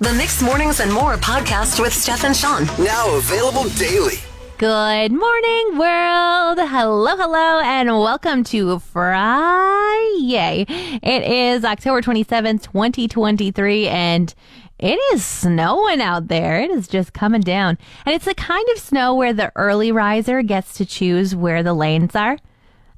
The Mixed Mornings and More podcast with Steph and Sean. Now available daily. Good morning, world. Hello, and welcome to Friday. It is October 27th, 2023, and it is snowing out there. It is just coming down. And it's the kind of snow where the early riser gets to choose where the lanes are.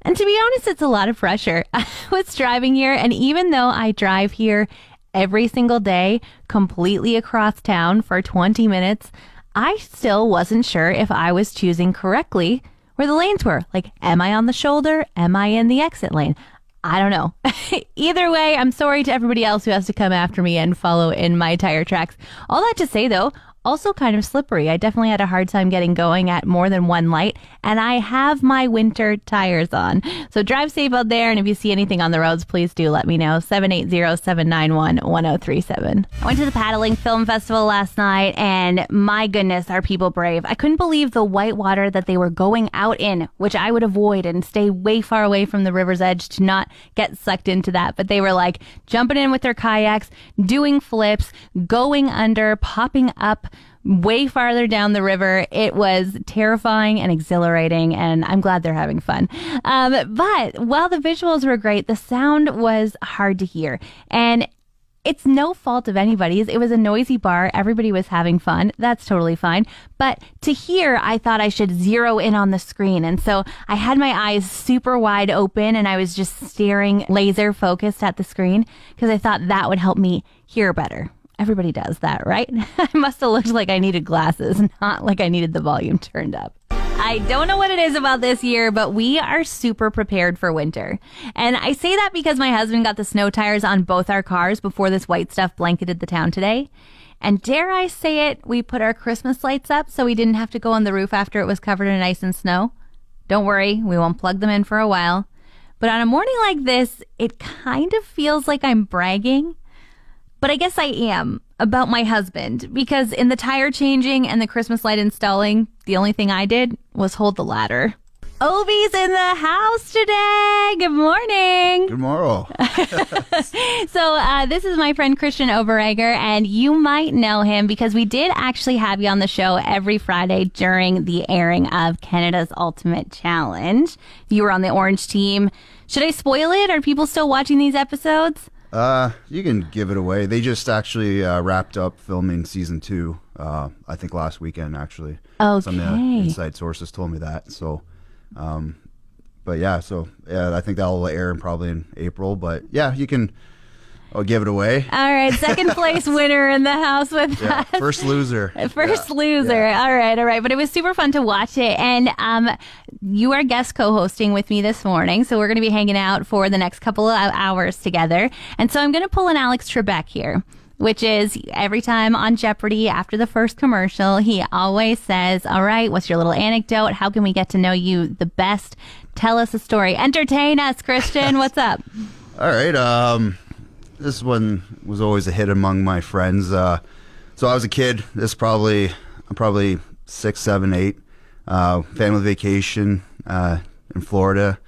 And to be honest, it's a lot of pressure. I was driving here, and even though I drive here every single day, completely across town for 20 minutes, I still wasn't sure if I was choosing correctly where the lanes were. Like, am I on the shoulder? Am I in the exit lane? I don't know. Either way, I'm sorry to everybody else who has to come after me and follow in my tire tracks. All that to say, though, also kind of slippery. I definitely had a hard time getting going at more than one light, and I have my winter tires on. So drive safe out there, and if you see anything on the roads, please do let me know. 780-791-1037. I went to the Paddling Film Festival last night, and my goodness, are people brave. I couldn't believe the white water that they were going out in, which I would avoid and stay way far away from the river's edge to not get sucked into that. But they were like jumping in with their kayaks, doing flips, going under, popping up way farther down the river. It was terrifying and exhilarating, and I'm glad they're having fun. But while the visuals were great, the sound was hard to hear. And it's no fault of anybody's. It was a noisy bar. Everybody was having fun. That's totally fine. But to hear, I thought I should zero in on the screen. And so I had my eyes super wide open, and I was just staring laser focused at the screen because I thought that would help me hear better. Everybody does that, right? I must have looked like I needed glasses, not like I needed the volume turned up. I don't know what it is about this year, but we are super prepared for winter. And I say that because my husband got the snow tires on both our cars before this white stuff blanketed the town today. And dare I say it, we put our Christmas lights up so we didn't have to go on the roof after it was covered in ice and snow. Don't worry, we won't plug them in for a while. But on a morning like this, it kind of feels like I'm bragging. But I guess I am about my husband, because in the tire changing and the Christmas light installing, the only thing I did was hold the ladder. Obie's in the house today. Good morning. Good morrow. So this is my friend Christian Oberegger, and you might know him because we did actually have you on the show every Friday during the airing of Canada's Ultimate Challenge. You were on the Orange team. Should I spoil it? Are people still watching these episodes? You can give it away. They just actually wrapped up filming season 2. I think last weekend actually. Okay. Some of the inside sources told me that. So, but yeah. So yeah, I think that will air probably in April. But yeah, you can. I'll give it away. All right, second place winner in the house with us. First loser. First loser. Yeah. All right. But it was super fun to watch it. And you are guest co-hosting with me this morning, so we're going to be hanging out for the next couple of hours together. And so I'm going to pull an Alex Trebek here, which is every time on Jeopardy after the first commercial, he always says, all right, what's your little anecdote? How can we get to know you the best? Tell us a story. Entertain us, Christian. What's up? All right. This one was always a hit among my friends. So I was a kid. I'm probably 6, 7, 8. Family vacation in Florida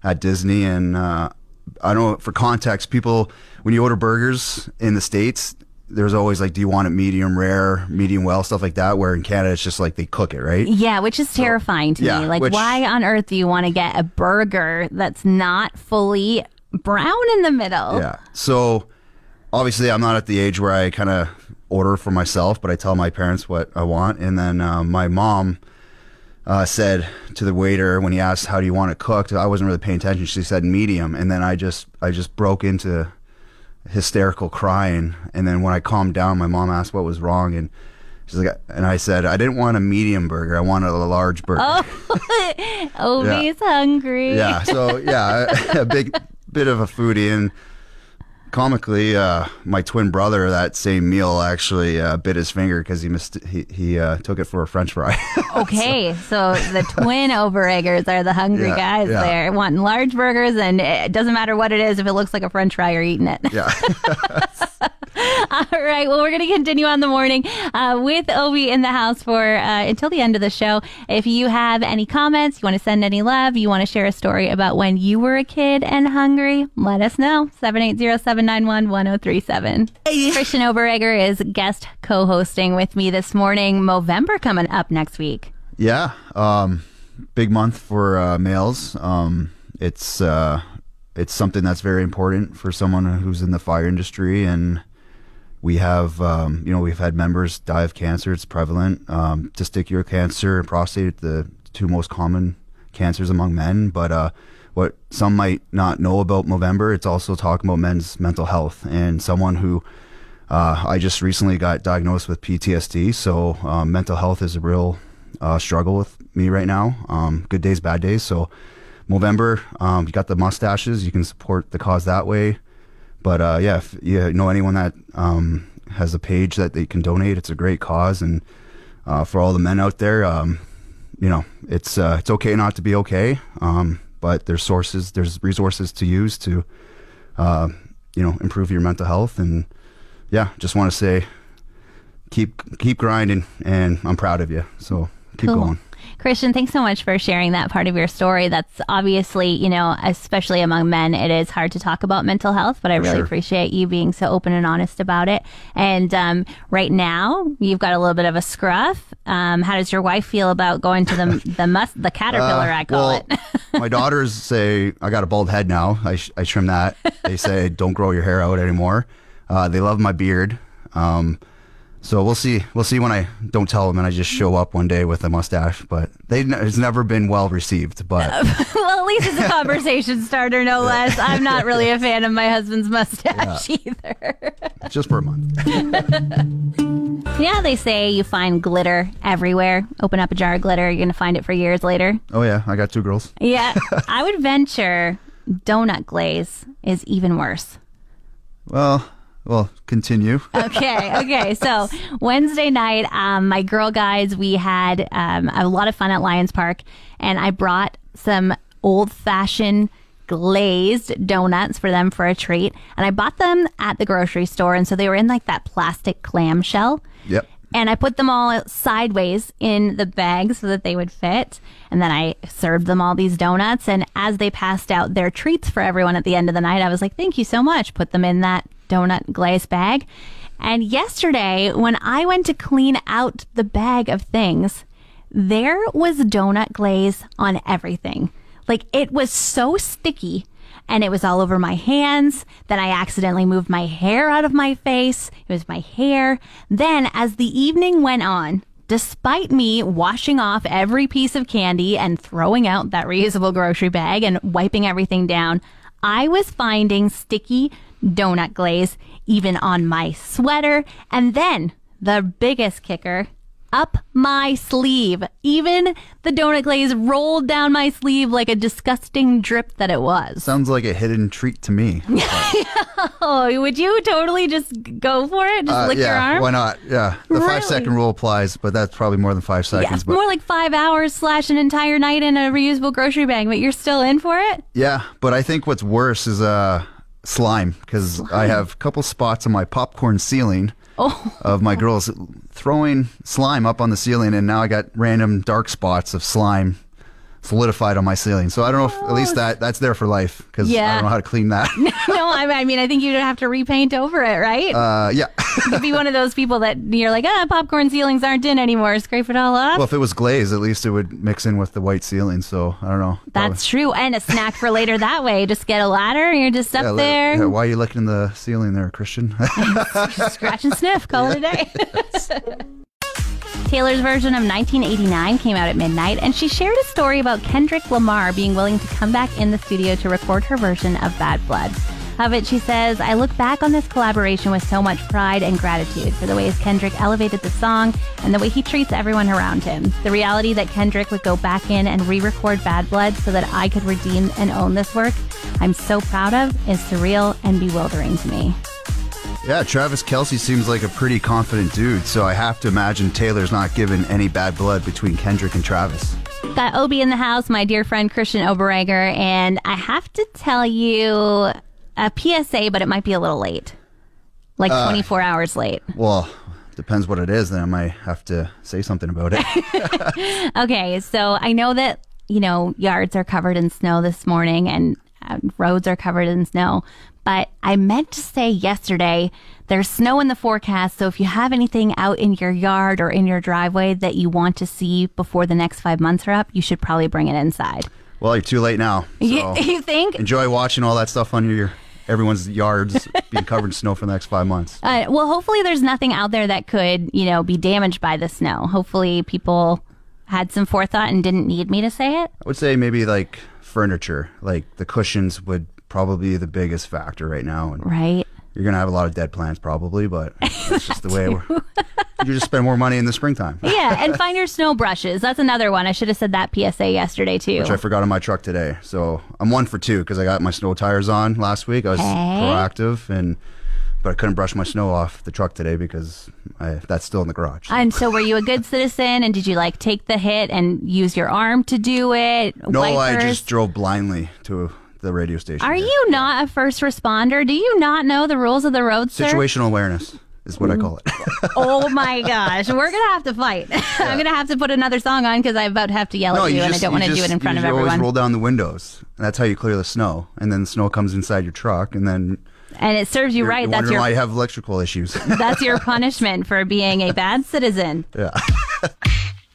at Disney. And I know for context, people, when you order burgers in the States, there's always like, do you want it medium rare, medium well, stuff like that, where in Canada it's just like they cook it, right? Yeah, which is terrifying to me. Like, why on earth do you want to get a burger that's not fully brown in the middle? Yeah. So obviously I'm not at the age where I kind of order for myself, but I tell my parents what I want. And then my mom said to the waiter when he asked, how do you want it cooked? I wasn't really paying attention. She said medium. And then I just broke into hysterical crying. And then when I calmed down, my mom asked what was wrong. And she's like, and I said, I didn't want a medium burger. I wanted a large burger. Oh, Obie's hungry. Yeah. So yeah, a big bit of a foodie. And comically, my twin brother that same meal actually bit his finger because he took it for a French fry. Okay, so the twin Obereggers are the hungry guys there, wanting large burgers, and it doesn't matter what it is. If it looks like a French fry, you're eating it. Yeah. All right. Well, we're going to continue on the morning with Obie in the house for until the end of the show. If you have any comments, you want to send any love, you want to share a story about when you were a kid and hungry, let us know. 780-791-1037. Hey. Christian Oberegger is guest co-hosting with me this morning. Movember coming up next week. Yeah. Big month for males. It's something that's very important for someone who's in the fire industry, and we have we've had members die of cancer. It's prevalent. Testicular cancer and prostate, the two most common cancers among men. But what some might not know about Movember, it's also talking about men's mental health. And someone who I just recently got diagnosed with PTSD, so mental health is a real struggle with me right now. Good days, bad days. So Movember, you got the mustaches, you can support the cause that way. But if you know anyone that has a page that they can donate, it's a great cause. And for all the men out there, it's okay not to be okay. But there's resources to use to improve your mental health. And just want to say keep grinding, and I'm proud of you. So keep going. Christian, thanks so much for sharing that part of your story. That's obviously, especially among men, it is hard to talk about mental health, but I really appreciate you being so open and honest about it. And right now, you've got a little bit of a scruff. How does your wife feel about going to the caterpillar, I call it? My daughters say, I got a bald head now. I trim that. They say, don't grow your hair out anymore. They love my beard. So we'll see. We'll see when I don't tell them and I just show up one day with a mustache. But it's never been well received. But well, at least it's a conversation starter, no less. I'm not really a fan of my husband's mustache either. Just for a month. They say you find glitter everywhere. Open up a jar of glitter, you're going to find it for years later. Oh yeah, I got two girls. Yeah, I would venture donut glaze is even worse. Well, continue. Okay. So Wednesday night, my girl guides, we had a lot of fun at Lions Park, and I brought some old-fashioned glazed donuts for them for a treat, and I bought them at the grocery store, and so they were in like that plastic clamshell. Yep. And I put them all sideways in the bag so that they would fit. And then I served them all these donuts. And as they passed out their treats for everyone at the end of the night, I was like, thank you so much. Put them in that donut glaze bag. And yesterday, when I went to clean out the bag of things, there was donut glaze on everything. Like, it was so sticky. And it was all over my hands. Then I accidentally moved my hair out of my face. It was my hair. Then as the evening went on, despite me washing off every piece of candy and throwing out that reusable grocery bag and wiping everything down, I was finding sticky donut glaze even on my sweater. And then the biggest kicker, up my sleeve. Even the donut glaze rolled down my sleeve like a disgusting drip that it was. Sounds like a hidden treat to me. Oh, would you totally just go for it? Just lick your arm? Why not? Yeah. The Really? 5-second rule applies, but that's probably more than 5 seconds. Yeah, more like 5 hours / an entire night in a reusable grocery bag, but you're still in for it? Yeah, but I think what's worse is slime, because I have a couple spots on my popcorn ceiling of my girls throwing slime up on the ceiling, and now I got random dark spots of slime solidified on my ceiling. So I don't know if at least that's there for life, because I don't know how to clean that. No, I mean, I think you'd have to repaint over it, right? Yeah. You'd be one of those people that you're like, popcorn ceilings aren't in anymore. Scrape it all off. Well, if it was glaze, at least it would mix in with the white ceiling. So I don't know. That's true. And a snack for later that way. Just get a ladder and you're just up there. Yeah, why are you licking the ceiling there, Christian? Scratch and sniff. Call it a day. Taylor's version of 1989 came out at midnight, and she shared a story about Kendrick Lamar being willing to come back in the studio to record her version of Bad Blood. Of it, she says, I look back on this collaboration with so much pride and gratitude for the ways Kendrick elevated the song and the way he treats everyone around him. The reality that Kendrick would go back in and re-record Bad Blood so that I could redeem and own this work I'm so proud of is surreal and bewildering to me. Yeah, Travis Kelce seems like a pretty confident dude, so I have to imagine Taylor's not giving any bad blood between Kendrick and Travis. Got Obie in the house, my dear friend Christian Oberegger, and I have to tell you a PSA, but it might be a little late. Like 24 hours late. Well, depends what it is. Then I might have to say something about it. Okay, so I know that, yards are covered in snow this morning and roads are covered in snow. But I meant to say yesterday, there's snow in the forecast. So if you have anything out in your yard or in your driveway that you want to see before the next 5 months are up, you should probably bring it inside. Well, you're too late now. So you think? Enjoy watching all that stuff on everyone's yards being covered in snow for the next 5 months. Well, hopefully there's nothing out there that could, be damaged by the snow. Hopefully people had some forethought and didn't need me to say it. I would say maybe like furniture, like the cushions would probably be the biggest factor right now. And right. You're going to have a lot of dead plants probably, but that's just the way you just spend more money in the springtime. Yeah, and find your snow brushes. That's another one. I should have said that PSA yesterday too. Which I forgot on my truck today. So I'm 1 for 2 because I got my snow tires on last week. I was proactive, but I couldn't brush my snow off the truck today because that's still in the garage. And so were you a good citizen, and did you take the hit and use your arm to do it? No, Wipers? I just drove blindly to the radio station. Are you not a first responder? Do you not know the rules of the road, sir? Situational awareness is what I call it. Oh my gosh, we're gonna have to fight. Yeah. I'm gonna have to put another song on because I'm about to have to yell at you, and I don't want to do it in front of everyone. You always roll down the windows, and that's how you clear the snow. And then the snow comes inside your truck, and it serves you right. You're That's wondering why you have electrical issues. That's your punishment for being a bad citizen. Yeah.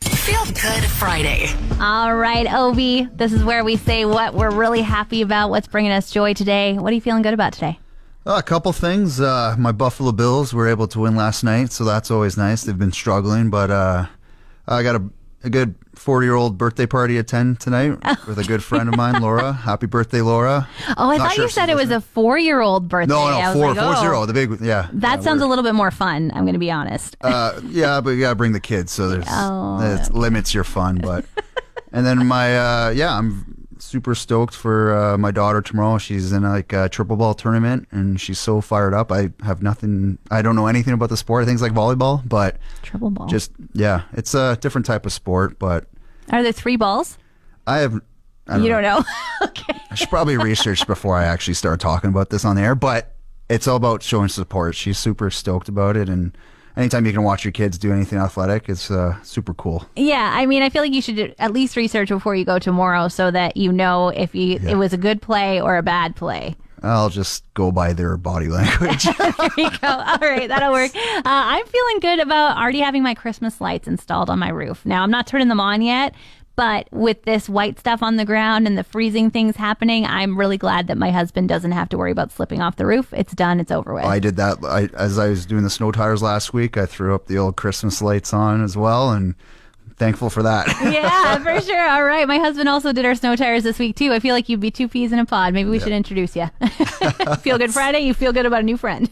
Feel Good Friday. All right, Obie, this is where we say what we're really happy about, what's bringing us joy today. What are you feeling good about today? A couple things. My Buffalo Bills were able to win last night, so that's always nice. They've been struggling, but I got a good 40-year-old birthday party at 10 tonight with a good friend of mine, Laura. Happy birthday, Laura. Oh, I thought you said it was a 4-year-old birthday. No, 4-0, the big, yeah. That sounds a little bit more fun, I'm going to be honest. Yeah, but you got to bring the kids, so it limits your fun. But and then I'm super stoked for my daughter tomorrow. She's in a triple ball tournament, and she's so fired up. I don't know anything about the sport. I think it's like volleyball, but triple ball. It's a different type of sport. But are there 3 balls? You don't know. Okay. I should probably research before I actually start talking about this on the air, but it's all about showing support. She's super stoked about it, and anytime you can watch your kids do anything athletic, it's super cool. Yeah, I mean, I feel like you should at least research before you go tomorrow so that you know if it was a good play or a bad play. I'll just go by their body language. There you go. All right, that'll work. I'm feeling good about already having my Christmas lights installed on my roof. Now, I'm not turning them on yet, but with this white stuff on the ground and the freezing things happening, I'm really glad that my husband doesn't have to worry about slipping off the roof. It's done. It's over with. I did that. As I was doing the snow tires last week, I threw up the old Christmas lights on as well, and thankful for that. Yeah, for sure. All right. My husband also did our snow tires this week, too. I feel like you'd be 2 peas in a pod. Maybe we should introduce you. Feel Good Friday. You feel good about a new friend.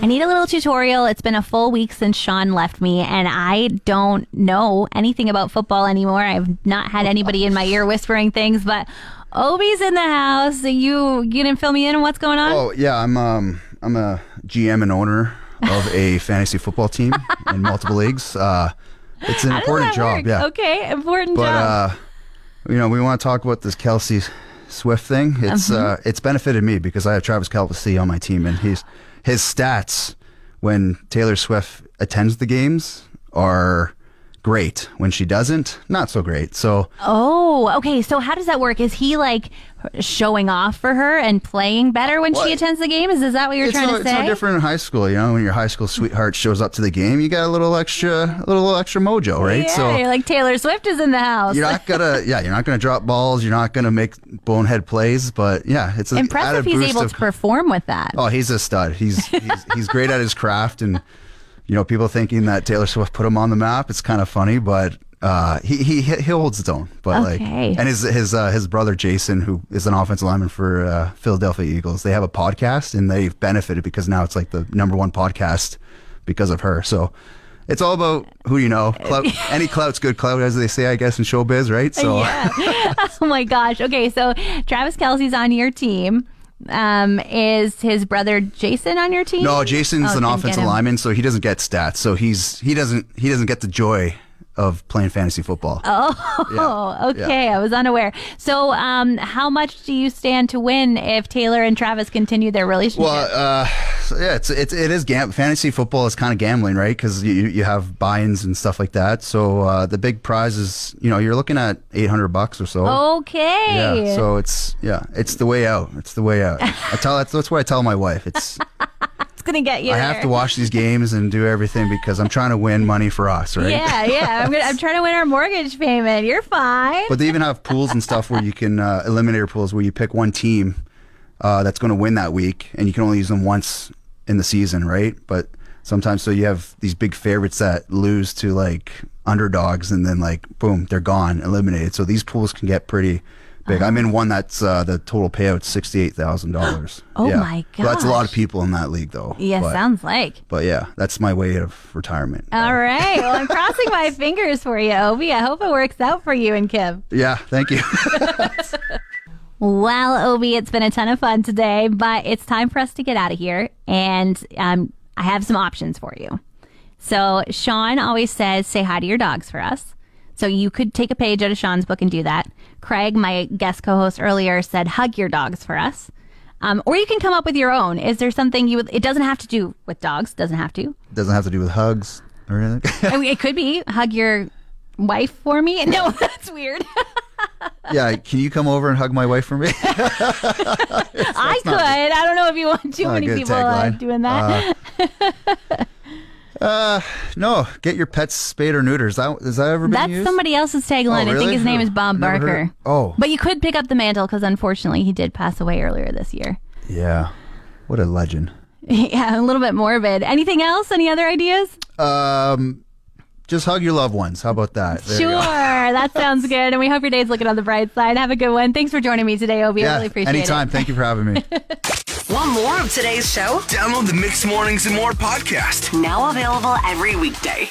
I need a little tutorial. It's been a full week since Sean left me, and I don't know anything about football anymore. I've not had anybody in my ear whispering things, but Obie's in the house. You didn't fill me in on what's going on? Oh, yeah. I'm a GM and owner of a fantasy football team in multiple leagues. It's an important job. Yeah. Okay, important job. But, we want to talk about this Kelsey Swift thing. It's benefited me because I have Travis Kelce on my team, and his stats when Taylor Swift attends the games are great. When she doesn't, not so great. So okay. So how does that work? Is he showing off for her and playing better when she attends the game? Is that what you're trying to say? It's no different in high school. When your high school sweetheart shows up to the game, you got a little extra mojo, right? Yeah, so you're like, Taylor Swift is in the house. You're not gonna drop balls. You're not gonna make bonehead plays. But yeah, it's impressive. He's able to perform with that. Oh, he's a stud. He's great at his craft, and people thinking that Taylor Swift put him on the map. It's kind of funny, but he holds his own. But and his brother Jason, who is an offensive lineman for Philadelphia Eagles, they have a podcast, and they've benefited because now it's like the #1 podcast because of her. So it's all about who you know. Clout, any clout's good clout, as they say, I guess, in showbiz, right? So yeah. Oh my gosh. Okay, so Travis Kelce's on your team. Is his brother Jason on your team? No, Jason's an offensive lineman, so he doesn't get stats. So he doesn't get the joy of playing fantasy football. Oh, okay. I was unaware. So, how much do you stand to win if Taylor and Travis continue their relationship? Well, it is fantasy football is kind of gambling, right? Because you have buy-ins and stuff like that. So the big prize is, you're looking at $800 or so. Okay. Yeah. So it's the way out. It's the way out. That's what I tell my wife. It's gonna get you. I have to watch these games and do everything because I'm trying to win money for us, right? Yeah. I'm trying to win our mortgage payment. You're fine. But they even have pools and stuff where you can eliminator pools where you pick one team that's going to win that week, and you can only use them once in the season, right? But sometimes, so you have these big favorites that lose to like underdogs, and then like boom, they're gone, eliminated. So these pools can get pretty big. I'm in one that's the total payout $68,000. Oh my gosh. That's a lot of people in that league, though. Yeah, sounds like. But yeah, that's my way of retirement. All right. Well, I'm crossing my fingers for you, Obie. I hope it works out for you and Kim. Yeah, thank you. Well, Obie, it's been a ton of fun today, but it's time for us to get out of here. And I have some options for you. So Sean always says, say hi to your dogs for us. So you could take a page out of Sean's book and do that. Craig, my guest co-host earlier, said hug your dogs for us. Or you can come up with your own. Is there something it doesn't have to do with dogs. Doesn't have to. Doesn't have to do with hugs or anything. I mean, it could be hug your wife for me. No, that's weird. Yeah, can you come over and hug my wife for me? I could. I don't know if you want too many people doing that. No, get your pets spayed or neutered. Has that ever been used? That's somebody else's tagline. Oh, really? I think his name is Bob Barker. Oh. But you could pick up the mantle because unfortunately he did pass away earlier this year. Yeah. What a legend. Yeah, a little bit morbid. Anything else? Any other ideas? Just hug your loved ones. How about that? There Sure. That sounds good. And we hope your day's looking on the bright side. Have a good one. Thanks for joining me today, Obie. I really appreciate it. Anytime. Thank you for having me. Want more of today's show? Download the Mixed Mornings and More podcast. Now available every weekday.